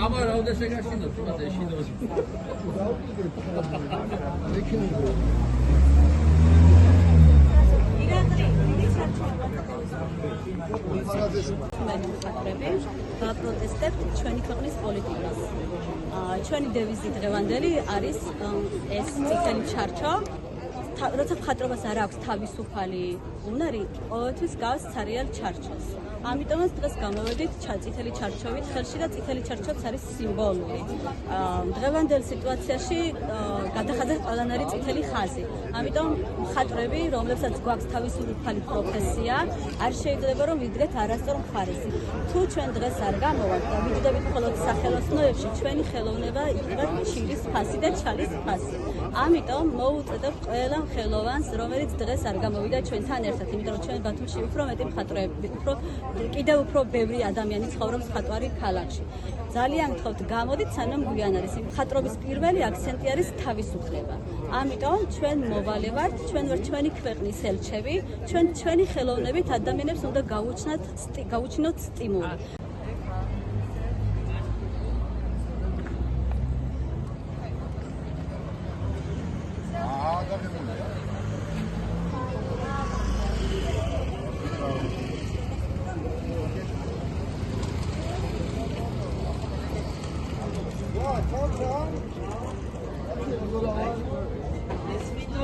Aber auch das ist ja schon das, was ich hier პროტესტებთ ჩვენი ქვეყნის პოლიტიკას. ჩვენი დევიზი დღევანდელი არის ეს წითელი ჩარჩო. როცა მხატვრობას არ აქვს თავისუფალი უნარი, ყოველთვის გავს ცარიელ ჩარჩოს. ამიტომაც დღეს გამოვედით წითელი ჩარჩოვით ხელში და წითელი ჩარჩოც არის სიმბოლური. დღევანდელ სიტუაციაში გადახადა ყველანაირი წითელი ხაზი. ამიტომ მხატვრები, რომლებსაც გვაქვს თავისუფალი პროფესია, არ შეიძლება რომ ვიდგეთ არასწორ მხარეს. თუ ჩვენ დღეს არ გამოვართ და ვიჯდებით მხოლოდ სახელოსნოებში, ჩვენი ხელოვნება იქნება ჩირის ფასი და ჩალის ფასი. ამიტომ მოუწოდებ ყველა ხელოვანს, რომელიც დღეს არ გამოვიდა ჩვენთან ერთად, იმიტომ რომ ჩვენ ბათუმში უფრო მეტი მხატვრები, კიდევ უფრო ბევრი ადამიანი ცხოვრობს მხატვარი ქალაქში. ძალიან გთხოვთ, გამოდით, სანამ გვიან არის. მხატვრობის პირველი აქცენტი არის თავისუფლება. ამიტომ ჩვენ მოვალე ვართ, ჩვენ ვართ ჩვენი ქვეყნის ელჩები, ჩვენი ხელოვნებით ადამიანებს უნდა გავუჩინოთ სტიმული. This video